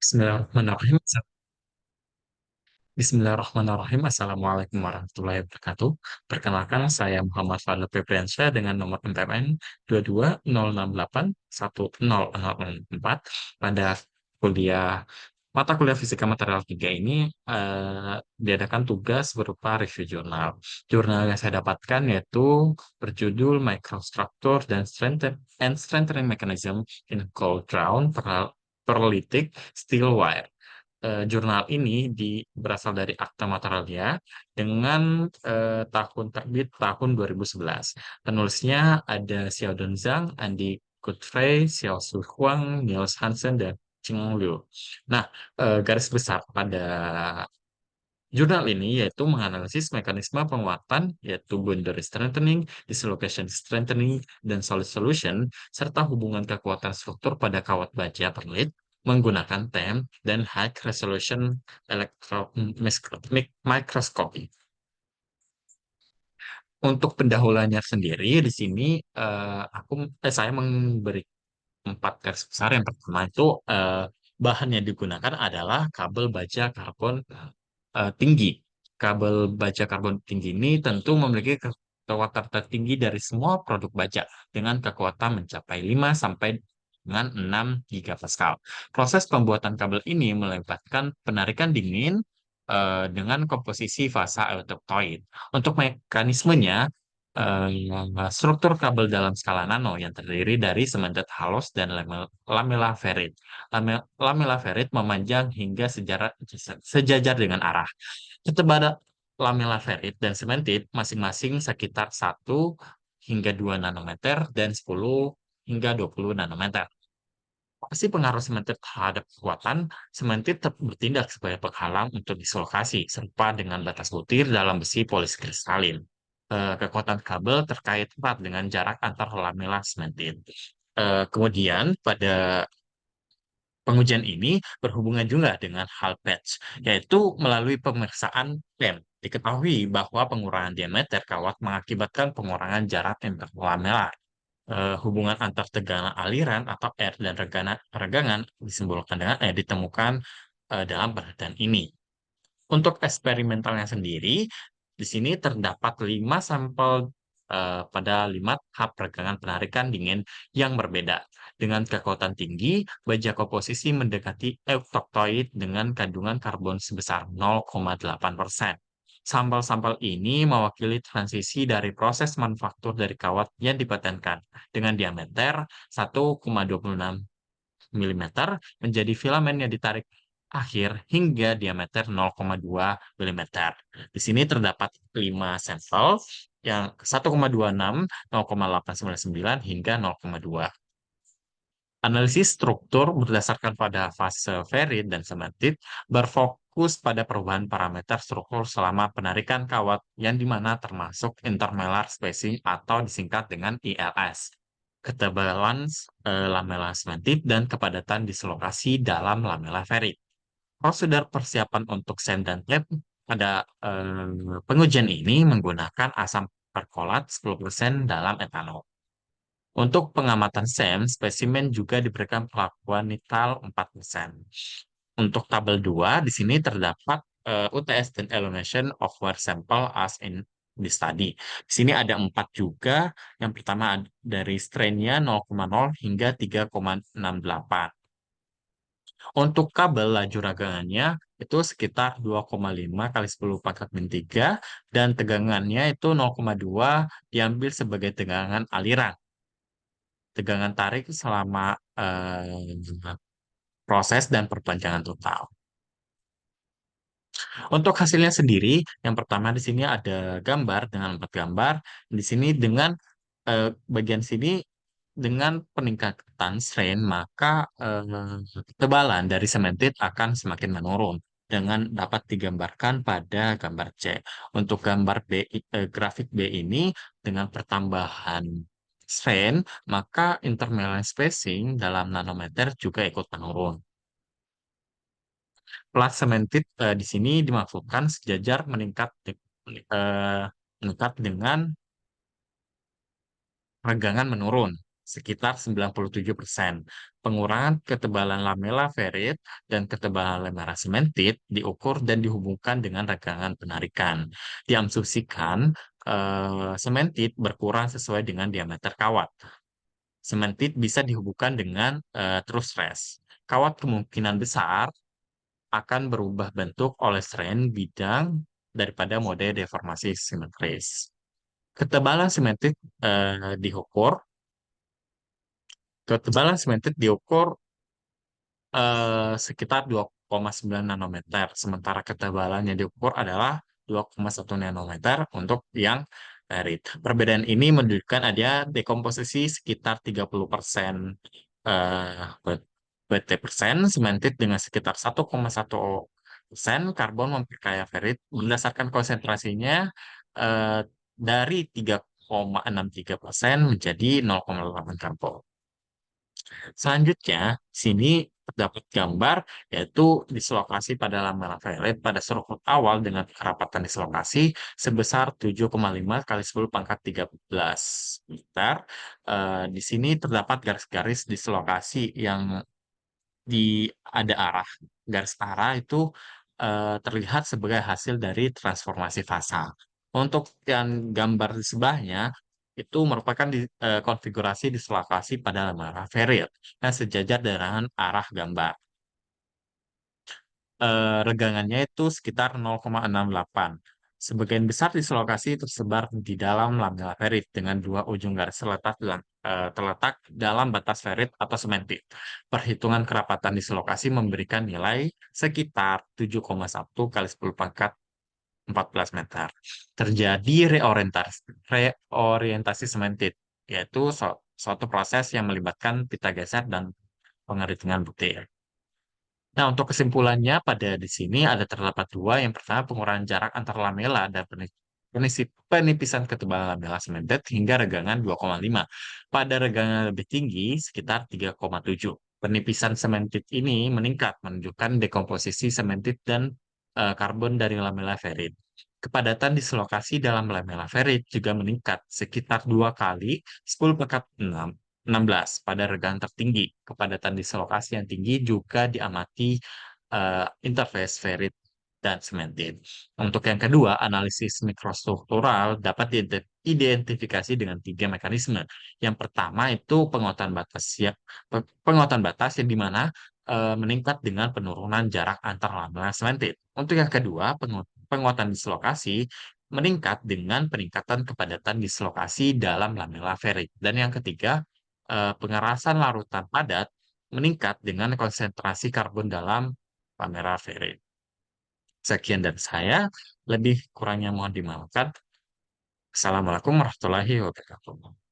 Bismillahirrahmanirrahim. Bismillahirrahmanirrahim. Assalamualaikum warahmatullahi wabarakatuh. Perkenalkan, saya Muhammad Fadil Febriansyah dengan nomor MPMN 2206810004 pada kuliah mata kuliah Fisika Material 3 ini diadakan tugas berupa review jurnal. Jurnal yang saya dapatkan yaitu berjudul Microstructure and Strengthening Mechanism in Cold Drawn Pearlitic Steel Wire. Jurnal ini berasal dari Akta Materalia dengan tahun terbit tahun 2011. Penulisnya ada Xiaodong Zhang, Andy Godfrey, Xiao Su Huang, Niels Hansen, dan Cheng Liu. Nah, garis besar pada jurnal ini yaitu menganalisis mekanisme penguatan, yaitu boundary strengthening, dislocation strengthening, dan solid solution, serta hubungan kekuatan struktur pada kawat baja perlit menggunakan TEM dan High Resolution Electron Microscopy. Untuk pendahuluannya sendiri di sini saya memberi empat garis besar. Yang pertama itu bahan yang digunakan adalah kabel baja karbon tinggi. Kabel baja karbon tinggi ini tentu memiliki kekuatan tertinggi dari semua produk baja dengan kekuatan mencapai 5 sampai dengan 6 gigapascal. Proses pembuatan kabel ini melibatkan penarikan dingin dengan komposisi fasa eutectoid. Untuk mekanismenya, struktur kabel dalam skala nano yang terdiri dari semented halus dan lamella ferrit. Lamella ferrit memanjang hingga sejajar dengan arah. Ketebalan lamella ferrit dan sementit masing-masing sekitar 1 hingga 2 nanometer dan 10 hingga 20 nanometer. Apa sih pengaruh sementit terhadap kekuatan? Sementit tetap bertindak sebagai penghalang untuk dislokasi, serupa dengan batas butir dalam besi poliskristalin. Kekuatan kabel terkait erat dengan jarak antar lamella sementit. Kemudian pada pengujian ini berhubungan juga dengan hal patch, yaitu melalui pemeriksaan PEM. Diketahui bahwa pengurangan diameter kawat mengakibatkan pengurangan jarak interlamellar. Hubungan antar tegangan aliran atau R dan regangan disimbolkan dengan ditemukan dalam penelitian ini. Untuk eksperimentalnya sendiri, di sini terdapat 5 sampel pada 5 tahap peregangan penarikan dingin yang berbeda. Dengan kekuatan tinggi, baja komposisi mendekati eutectoid dengan kandungan karbon sebesar 0,8%. Sampel-sampel ini mewakili transisi dari proses manufaktur dari kawat yang dipatenkan dengan diameter 1,26 milimeter menjadi filamen yang ditarik akhir hingga diameter 0,2 milimeter. Di sini terdapat 5 sampel yang 1,26, 0,899 hingga 0,2. Analisis struktur berdasarkan pada fase ferrit dan sementit berfokus pada perubahan parameter struktur selama penarikan kawat yang dimana termasuk intermellar spacing atau disingkat dengan ILS, ketebalan lamella sementit, dan kepadatan dislokasi dalam lamella ferrit. Prosedur persiapan untuk SEM dan TEP pada pengujian ini menggunakan asam perkolat 10% dalam etanol. Untuk pengamatan SEM, spesimen juga diberikan perlakuan nitral 4%. Untuk tabel 2, di sini terdapat UTS dan elongation of wear sample as in the study. Di sini ada 4 juga. Yang pertama dari strain-nya 0,0 hingga 3,68. Untuk kabel laju ragangannya itu sekitar 2,5 kali 10 pangkat min 3 dan tegangannya itu 0,2 diambil sebagai tegangan aliran. Tegangan tarik selama proses dan perpanjangan total. Untuk hasilnya sendiri, yang pertama di sini ada gambar dengan 4 gambar. Di sini dengan bagian sini dengan peningkatan strain, maka ketebalan dari sementit akan semakin menurun dengan dapat digambarkan pada gambar C. Untuk gambar B, grafik B ini dengan pertambahan strain, maka intermellar spacing dalam nanometer juga ikut menurun. Plat sementit di sini dimaksudkan sejajar meningkat dengan regangan menurun. sekitar 97%. Pengurangan ketebalan lamela ferrit dan ketebalan lamela sementit diukur dan dihubungkan dengan regangan penarikan. Diasumsikan sementit berkurang sesuai dengan diameter kawat. Sementit bisa dihubungkan dengan truss rest. Kawat kemungkinan besar akan berubah bentuk oleh strain bidang daripada mode deformasi simetris. Ketebalan sementit diukur Ketebalan sementit diukur sekitar 2,9 nanometer, sementara ketebalan yang diukur adalah 2,1 nanometer untuk yang erit. Perbedaan ini menunjukkan ada dekomposisi sekitar 30% BT%, sementit dengan sekitar 1,1% karbon memperkaya ferit berdasarkan konsentrasinya eh, dari 3,63% menjadi 0,8 karbon. Selanjutnya, sini terdapat gambar yaitu dislokasi pada lamela ferrit pada struktur awal dengan kerapatan dislokasi sebesar 7,5 kali 10 pangkat 13 meter. Di sini terdapat garis-garis dislokasi yang ada arah. Garis arah itu terlihat sebagai hasil dari transformasi fasa. Untuk yang gambar di sebelahnya, itu merupakan konfigurasi dislokasi pada lembaran ferrit yang sejajar dengan arah gambar. Regangannya itu sekitar 0,68. Sebagian besar dislokasi tersebar di dalam lamela ferrit dengan dua ujung garis terletak dalam batas ferrit atau sementit. Perhitungan kerapatan dislokasi memberikan nilai sekitar 7,1 kali 10 pangkat 14 meter. Terjadi reorientasi sementit, yaitu suatu proses yang melibatkan pita geser dan pengeritingan butir. Nah, untuk kesimpulannya pada di sini ada terdapat dua. Yang pertama, pengurangan jarak antar lamela dan penipisan ketebalan lamela semented hingga regangan 2,5. Pada regangan lebih tinggi, sekitar 3,7. Penipisan sementit ini meningkat, menunjukkan dekomposisi sementit dan karbon dari lamela ferrit. Kepadatan dislokasi dalam lamela ferrit juga meningkat sekitar 2 kali 10 pekat 16 pada regan tertinggi. Kepadatan dislokasi yang tinggi juga diamati interface ferrit dan sementit. Untuk yang kedua, analisis mikrostruktural dapat diidentifikasi dengan tiga mekanisme. Yang pertama itu penguatan batas yang dimana meningkat dengan penurunan jarak antar lamela sementit. Untuk yang kedua, penguatan dislokasi meningkat dengan peningkatan kepadatan dislokasi dalam lamela ferrit. Dan yang ketiga, pengerasan larutan padat meningkat dengan konsentrasi karbon dalam lamela ferrit. Sekian dari saya, lebih kurangnya mohon dimaafkan. Assalamualaikum warahmatullahi wabarakatuh.